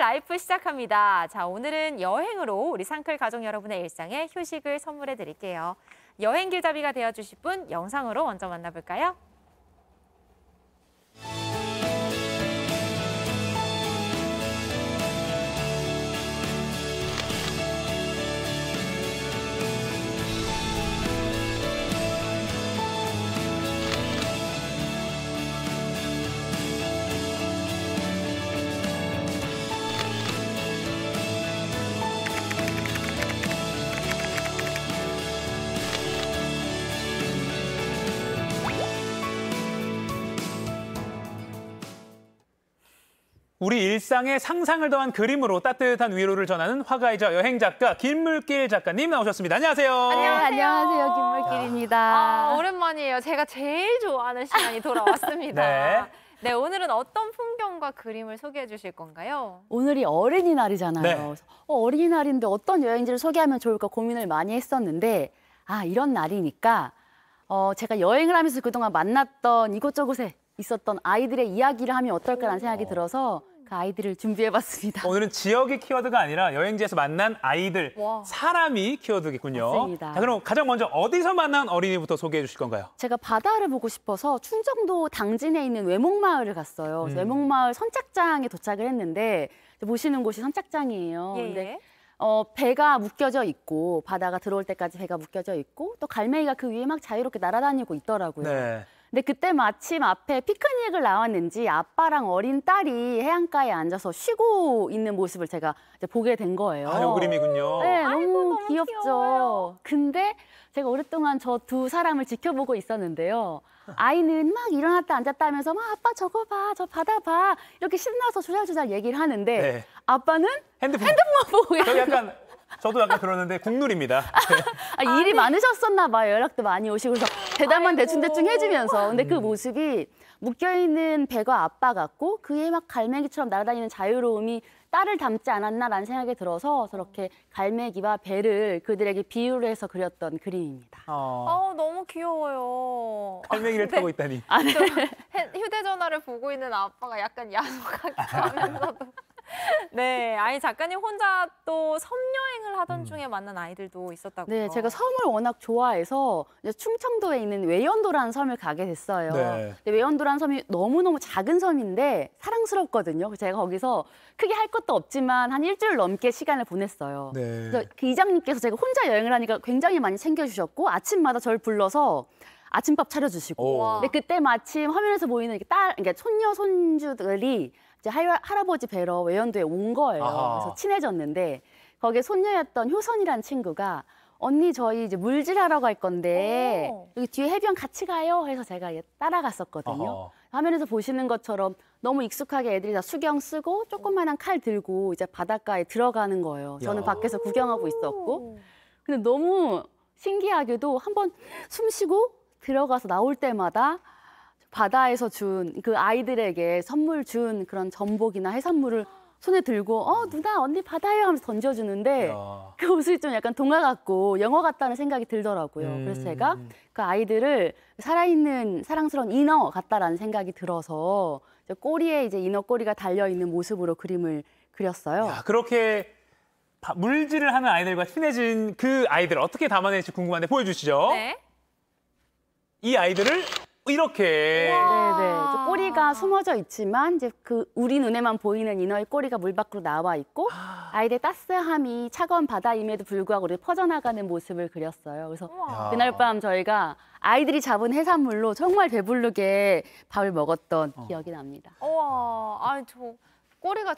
라이프 시작합니다. 자, 오늘은 여행으로 우리 상클 가족 여러분의 일상에 휴식을 선물해 드릴게요. 여행 길잡이가 되어주실 분 영상으로 먼저 만나볼까요? 우리 일상에 상상을 더한 그림으로 따뜻한 위로를 전하는 화가이자 여행작가 김물길 작가님 나오셨습니다. 안녕하세요. 안녕하세요. 김물길입니다. 오랜만이에요. 제가 제일 좋아하는 시간이 돌아왔습니다. 네. 네, 오늘은 어떤 풍경과 그림을 소개해 주실 건가요? 오늘이 어린이날이잖아요. 네. 어린이날인데 어떤 여행지를 소개하면 좋을까 고민을 많이 했었는데 이런 날이니까 제가 여행을 하면서 그동안 만났던 이곳저곳에 있었던 아이들의 이야기를 하면 어떨까라는 생각이 들어서 그 아이들을 준비해봤습니다. 오늘은 지역이 키워드가 아니라 여행지에서 만난 아이들, 사람이 키워드겠군요. 맞습니다. 자, 그럼 가장 먼저 어디서 만난 어린이부터 소개해 주실 건가요? 제가 바다를 보고 싶어서 충청도 당진에 있는 외목마을을 갔어요. 그래서 외목마을 선착장에 도착을 했는데 보시는 곳이 선착장이에요. 예. 근데 배가 묶여져 있고 바다가 들어올 때까지 배가 묶여져 있고 또 갈매기가 그 위에 막 자유롭게 날아다니고 있더라고요. 네. 근데 그때 마침 앞에 피크닉을 나왔는지 아빠랑 어린 딸이 해안가에 앉아서 쉬고 있는 모습을 제가 이제 보게 된 거예요. 요 그림이군요. 네, 아이고, 너무 너무 귀엽죠. 귀여워요. 근데 제가 오랫동안 저 두 사람을 지켜보고 있었는데요. 아이는 막 일어났다 앉았다 하면서 막 아빠 저거 봐, 저 바다 봐 이렇게 신나서 조잘조잘 얘기를 하는데 네. 아빠는 핸드폰만 보고 저도 약간 그러는데 국룰입니다. 일이 많으셨었나 봐요. 연락도 많이 오시고 그래서 대답만 대충대충 해주면서. 근데 그 모습이 묶여있는 배가 아빠 같고 그에 막 갈매기처럼 날아다니는 자유로움이 딸을 닮지 않았나라는 생각이 들어서 저렇게 갈매기와 배를 그들에게 비유를 해서 그렸던 그림입니다. 너무 귀여워요. 갈매기를 타고 있다니. 휴대전화를 보고 있는 아빠가 약간 야속하게 하면서도. 네, 아니 작가님 혼자 또 섬 여행을 하던 중에 만난 아이들도 있었다고요. 네, 제가 섬을 워낙 좋아해서 이제 충청도에 있는 외연도라는 섬을 가게 됐어요. 네. 근데 외연도라는 섬이 너무너무 작은 섬인데 사랑스럽거든요. 그래서 제가 거기서 크게 할 것도 없지만 한 일주일 넘게 시간을 보냈어요. 네. 그래서 그 이장님께서 제가 혼자 여행을 하니까 굉장히 많이 챙겨주셨고 아침마다 저를 불러서 아침밥 차려주시고. 근데 그때 마침 화면에서 보이는 그러니까 손녀, 손주들이 이제 할아버지 뵈러 외연도에 온 거예요. 그래서 친해졌는데 거기에 손녀였던 효선이라는 친구가 언니 저희 이제 물질하러 갈 건데 여기 뒤에 해변 같이 가요 해서 제가 따라갔었거든요. 화면에서 보시는 것처럼 너무 익숙하게 애들이 다 수경 쓰고 조그만한 칼 들고 이제 바닷가에 들어가는 거예요. 저는 밖에서 구경하고 있었고. 근데 너무 신기하게도 한번 숨 쉬고 들어가서 나올 때마다 바다에서 준 그 아이들에게 선물 준 그런 전복이나 해산물을 손에 들고 누나 언니 바다예요 하면서 던져주는데 그 모습이 좀 약간 동화 같고 영화 같다는 생각이 들더라고요. 그래서 제가 그 아이들을 살아있는 사랑스러운 인어 같다라는 생각이 들어서 이제 꼬리에 이제 인어 꼬리가 달려있는 모습으로 그림을 그렸어요. 야, 그렇게 물질을 하는 아이들과 친해진 그 아이들 어떻게 담아낼지 궁금한데 보여주시죠. 네. 이 아이들을 이렇게. 네네. 꼬리가 숨어져 있지만 이제 그 우리 눈에만 보이는 인어의 꼬리가 물 밖으로 나와 있고 아이들의 따스함이 차가운 바다임에도 불구하고 퍼져나가는 모습을 그렸어요. 그래서 그날 밤 저희가 아이들이 잡은 해산물로 정말 배부르게 밥을 먹었던 기억이 납니다. 우와, 저 꼬리가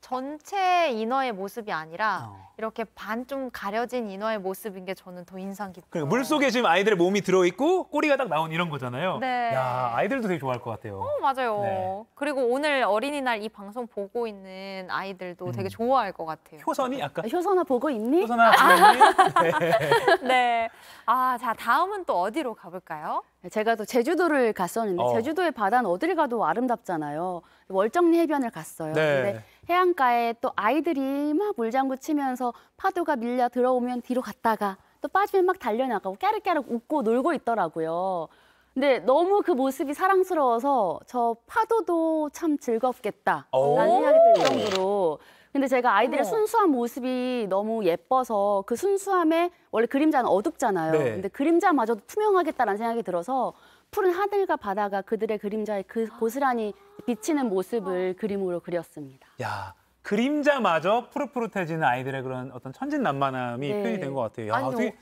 전체 인어의 모습이 아니라 이렇게 반 좀 가려진 인어의 모습인 게 저는 더 인상 깊어요. 그러니까 물속에 지금 아이들의 몸이 들어있고 꼬리가 딱 나온 이런 거잖아요. 네. 야, 아이들도 되게 좋아할 것 같아요. 맞아요. 네. 그리고 오늘 어린이날 이 방송 보고 있는 아이들도 되게 좋아할 것 같아요. 효선이 아까? 효선아 보고 있니? 효선아 보고 있니? 네. 네. 자, 다음은 또 어디로 가볼까요? 제가 또 제주도를 갔었는데 제주도의 바다는 어딜 가도 아름답잖아요. 월정리 해변을 갔어요. 네. 근데 해안가에 또 아이들이 막 물장구 치면서 파도가 밀려 들어오면 뒤로 갔다가 또 빠지면 막 달려나가고 깨르깨르 웃고 놀고 있더라고요. 근데 너무 그 모습이 사랑스러워서 저 파도도 참 즐겁겠다라는 생각이 들 정도로 근데 제가 아이들의 어머. 순수한 모습이 너무 예뻐서 그 순수함에 원래 그림자는 어둡잖아요. 네. 근데 그림자마저도 투명하겠다라는 생각이 들어서 푸른 하늘과 바다가 그들의 그림자에 그 고스란히 비치는 모습을 그림으로 그렸습니다. 야, 그림자마저 푸릇푸릇해지는 아이들의 그런 어떤 천진난만함이 네. 표현이 된 것 같아요. 야, 아니요. 어떻게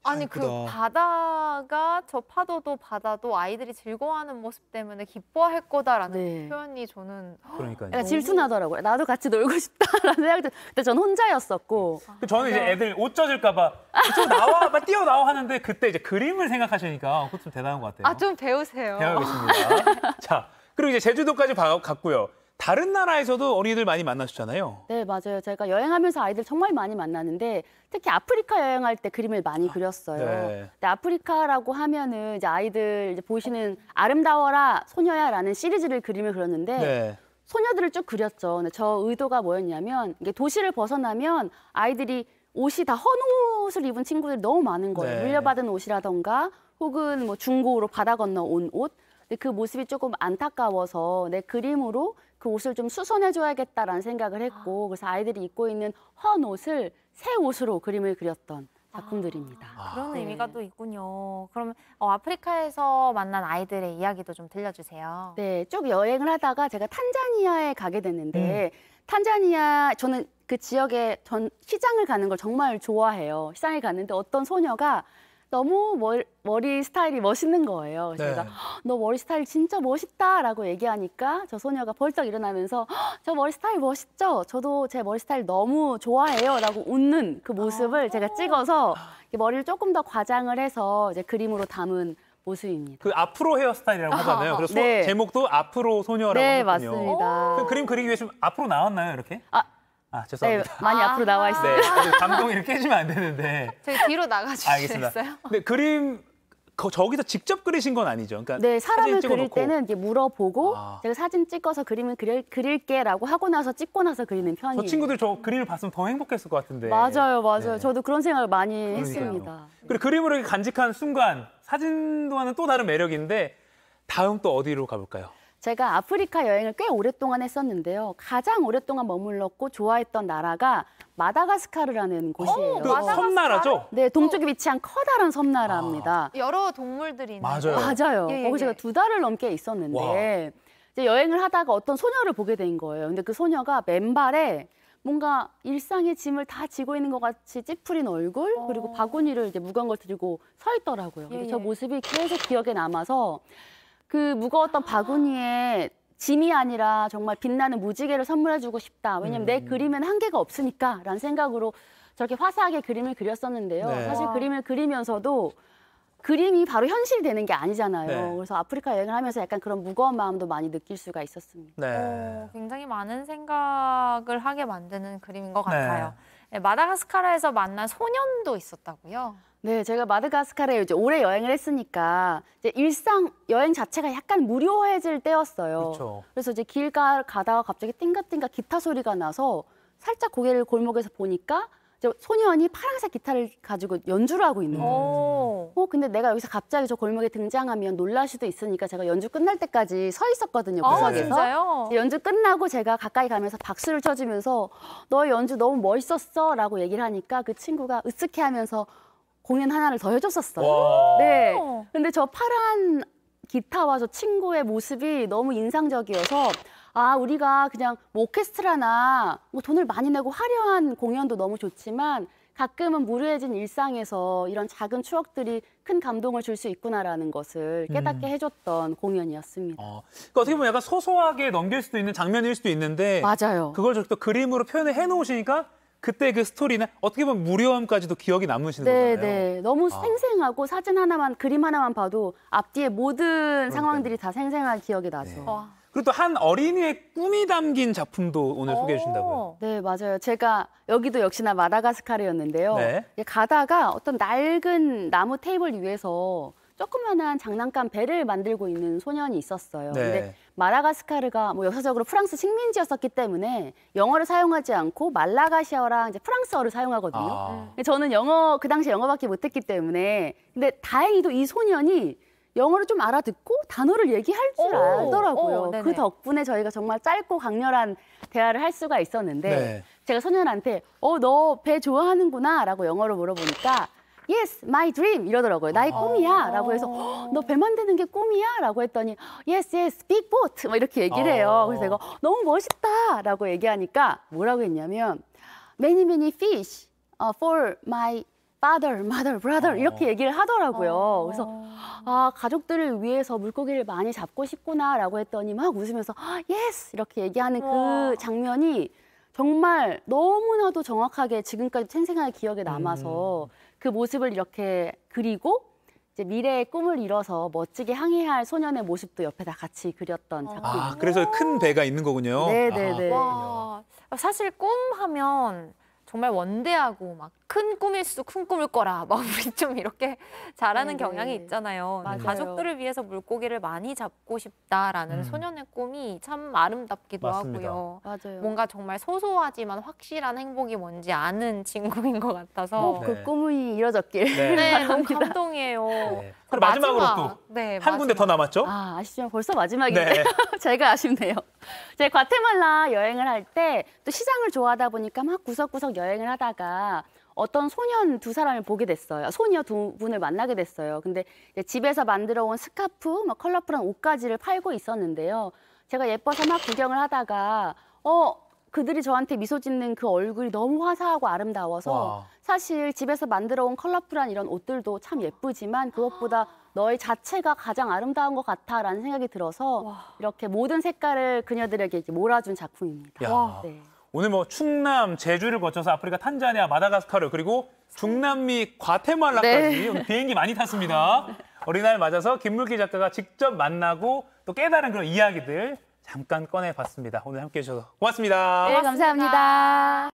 아니 그 예쁘다. 바다가 저 파도도 바다도 아이들이 즐거워하는 모습 때문에 기뻐할 거다라는 네. 표현이 저는 그러니까요. 약간 질투나더라고요. 나도 같이 놀고 싶다라는 생각이 들. 근데 전 혼자였었고. 저는 이제 애들 옷 젖을까봐 좀 나와, 막 뛰어나와 하는데 그때 이제 그림을 생각하시니까 그것 좀 대단한 것 같아요. 아 좀 배우세요. 배워야겠습니다. 자, 그리고 이제 제주도까지 갔고요. 다른 나라에서도 어린이들 많이 만나셨잖아요. 네, 맞아요. 제가 여행하면서 아이들 정말 많이 만나는데 특히 아프리카 여행할 때 그림을 많이 그렸어요. 네. 근데 아프리카라고 하면은 이제 아이들 이제 보시는 아름다워라 소녀야라는 시리즈를 그림을 그렸는데 네. 소녀들을 쭉 그렸죠. 근데 저 의도가 뭐였냐면 이게 도시를 벗어나면 아이들이 옷이 다 헌옷을 입은 친구들이 너무 많은 거예요. 네. 물려받은 옷이라던가 혹은 뭐 중고로 받아 건너 온 옷. 근데 그 모습이 조금 안타까워서 내 그림으로 그 옷을 좀 수선해줘야겠다라는 생각을 했고 그래서 아이들이 입고 있는 헌 옷을 새 옷으로 그림을 그렸던 작품들입니다. 그런 네. 의미가 또 있군요. 그럼 아프리카에서 만난 아이들의 이야기도 좀 들려주세요. 네, 쭉 여행을 하다가 제가 탄자니아에 가게 됐는데 탄자니아 저는 그 지역에 전 시장을 가는 걸 정말 좋아해요. 시장에 갔는데 어떤 소녀가 너무 머리 스타일이 멋있는 거예요. 그래서 네. 제가 너 머리 스타일 진짜 멋있다라고 얘기하니까 저 소녀가 벌떡 일어나면서 저 머리 스타일 멋있죠? 저도 제 머리 스타일 너무 좋아해요 라고 웃는 그 모습을 제가 찍어서 머리를 조금 더 과장을 해서 이제 그림으로 담은 모습입니다. 그 앞으로 헤어스타일이라고 하잖아요. 그래서 네. 제목도 앞으로 소녀라고 네, 하거든요. 맞습니다. 그 그림 그리기 위해 좀 앞으로 나왔나요, 이렇게? 네, 죄송합니다. 많이 앞으로 나와 있어요. 네, 아주 감동이 이렇게 깨지면 안 되는데. 저희 뒤로 나가주실 수 알겠습니다. 있어요? 근데 그림 저기서 직접 그리신 건 아니죠? 그러니까 네, 사람을 사진 그릴 찍어놓고. 때는 이렇게 물어보고 아. 제가 사진 찍어서 그림을 그릴게라고 하고 나서 찍고 나서 그리는 편이에요. 저 친구들 저 그림을 봤으면 더 행복했을 것 같은데. 맞아요. 네. 저도 그런 생각을 많이 그러니까요. 했습니다. 그리고 그림으로 이렇게 간직한 순간 사진과는 또 다른 매력인데 다음 또 어디로 가볼까요? 제가 아프리카 여행을 꽤 오랫동안 했었는데요. 가장 오랫동안 머물렀고 좋아했던 나라가 마다가스카르라는 곳이에요. 그 마다가스카르? 섬나라죠? 네, 동쪽에 위치한 커다란 섬나라입니다. 여러 동물들이 있는 맞아요. 맞아요. 예, 예, 거기 예. 제가 2달을 넘게 있었는데 이제 여행을 하다가 어떤 소녀를 보게 된 거예요. 근데 그 소녀가 맨발에 뭔가 일상의 짐을 다 지고 있는 것 같이 찌푸린 얼굴 그리고 바구니를 이제 무거운 걸 들고 서 있더라고요. 근데 예, 저 예. 모습이 계속 기억에 남아서 그 무거웠던 바구니에 짐이 아니라 정말 빛나는 무지개를 선물해주고 싶다. 왜냐면 내 그림엔 한계가 없으니까라는 생각으로 저렇게 화사하게 그림을 그렸었는데요. 네. 사실 와. 그림을 그리면서도 그림이 바로 현실이 되는 게 아니잖아요. 네. 그래서 아프리카 여행을 하면서 약간 그런 무거운 마음도 많이 느낄 수가 있었습니다. 네. 굉장히 많은 생각을 하게 만드는 그림인 것 네. 같아요. 네, 마다가스카르에서 만난 소년도 있었다고요? 네, 제가 마다가스카르에 이제 오래 여행을 했으니까 이제 일상 여행 자체가 약간 무료해질 때였어요. 그렇죠. 그래서 이제 길 가다가 갑자기 띵가띵가 기타 소리가 나서 살짝 고개를 골목에서 보니까 이제 소년이 파란색 기타를 가지고 연주를 하고 있는 거예요. 근데 내가 여기서 갑자기 저 골목에 등장하면 놀랄 수도 있으니까 제가 연주 끝날 때까지 서 있었거든요, 구석에서. 진짜요? 연주 끝나고 제가 가까이 가면서 박수를 쳐주면서 너의 연주 너무 멋있었어 라고 얘기를 하니까 그 친구가 으쓱해 하면서 공연 하나를 더 해줬었어요. 와. 네. 근데 저 파란 기타와 저 친구의 모습이 너무 인상적이어서 아, 우리가 그냥 뭐 오케스트라나 뭐 돈을 많이 내고 화려한 공연도 너무 좋지만 가끔은 무료해진 일상에서 이런 작은 추억들이 큰 감동을 줄 수 있구나라는 것을 깨닫게 해줬던 공연이었습니다. 그러니까 어떻게 보면 약간 소소하게 넘길 수도 있는 장면일 수도 있는데 맞아요. 그걸 저렇게 또 그림으로 표현을 해놓으시니까 그때 그 스토리는 어떻게 보면 무료함까지도 기억이 남으시는 네, 거잖아요. 네. 너무 생생하고 사진 하나만, 그림 하나만 봐도 앞뒤에 모든 상황들이 다 생생한 기억이 나죠. 와. 그리고 또 한 어린이의 꿈이 담긴 작품도 오늘 소개해 주신다고요. 네, 맞아요. 제가 여기도 역시나 마다가스카르였는데요. 네. 가다가 어떤 낡은 나무 테이블 위에서 조그만한 장난감 배를 만들고 있는 소년이 있었어요. 네. 근데 마다가스카르가 뭐 역사적으로 프랑스 식민지였었기 때문에 영어를 사용하지 않고 말라가시아어랑 이제 프랑스어를 사용하거든요. 아. 저는 그 당시 영어밖에 못했기 때문에 근데 다행히도 이 소년이 영어를 좀 알아듣고 단어를 얘기할 줄 오, 알더라고요. 네네. 그 덕분에 저희가 정말 짧고 강렬한 대화를 할 수가 있었는데 네. 제가 소년한테 너 배 좋아하는구나 라고 영어로 물어보니까 Yes, my dream 이러더라고요. 나의 꿈이야 라고 해서 너 배 만드는 게 꿈이야? 라고 했더니 Yes, yes, big boat 막 이렇게 얘기를 해요. 그래서 제가 너무 멋있다 라고 얘기하니까 뭐라고 했냐면 Many, many fish for my father, mother, brother 이렇게 얘기를 하더라고요. 그래서 가족들을 위해서 물고기를 많이 잡고 싶구나라고 했더니 막 웃으면서 yes 이렇게 얘기하는 그 장면이 정말 너무나도 정확하게 지금까지 생생하게 기억에 남아서 그 모습을 이렇게 그리고 이제 미래의 꿈을 이뤄서 멋지게 항해할 소년의 모습도 옆에다 같이 그렸던 작품입니다. 그래서 큰 배가 있는 거군요. 네네네. 와, 사실 꿈 하면 정말 원대하고 막 큰 꿈일수록 큰 꿈을 꿔라. 막 우리 좀 이렇게 잘하는 네네. 경향이 있잖아요. 맞아요. 가족들을 위해서 물고기를 많이 잡고 싶다라는 소년의 꿈이 참 아름답기도 맞습니다. 하고요. 맞아요. 뭔가 정말 소소하지만 확실한 행복이 뭔지 아는 친구인 것 같아서 네. 그 꿈이 이뤄졌길. 네, 너무 감동이에요. 네. 그리고 마지막으로 또 네, 한 군데 더 남았죠? 아시죠? 벌써 마지막인데 네. 제가 아쉽네요. 제가 과테말라 여행을 할 때 또 시장을 좋아하다 보니까 막 구석구석 여행을 하다가 어떤 소년 두 사람을 보게 됐어요. 소녀 두 분을 만나게 됐어요. 근데 이제 집에서 만들어 온 스카프, 막 컬러풀한 옷가지를 팔고 있었는데요. 제가 예뻐서 막 구경을 하다가 그들이 저한테 미소 짓는 그 얼굴이 너무 화사하고 아름다워서 와. 사실 집에서 만들어 온 컬러풀한 이런 옷들도 참 예쁘지만 그것보다 너의 자체가 가장 아름다운 것 같아라는 생각이 들어서 이렇게 모든 색깔을 그녀들에게 이렇게 몰아준 작품입니다. 야. 네. 오늘 뭐 충남, 제주를 거쳐서 아프리카 탄자니아, 마다가스카르 그리고 중남미 과테말라까지 오늘 비행기 많이 탔습니다. 어린이날 맞아서 김물길 작가가 직접 만나고 또 깨달은 그런 이야기들 잠깐 꺼내봤습니다. 오늘 함께해 주셔서 고맙습니다. 네, 감사합니다.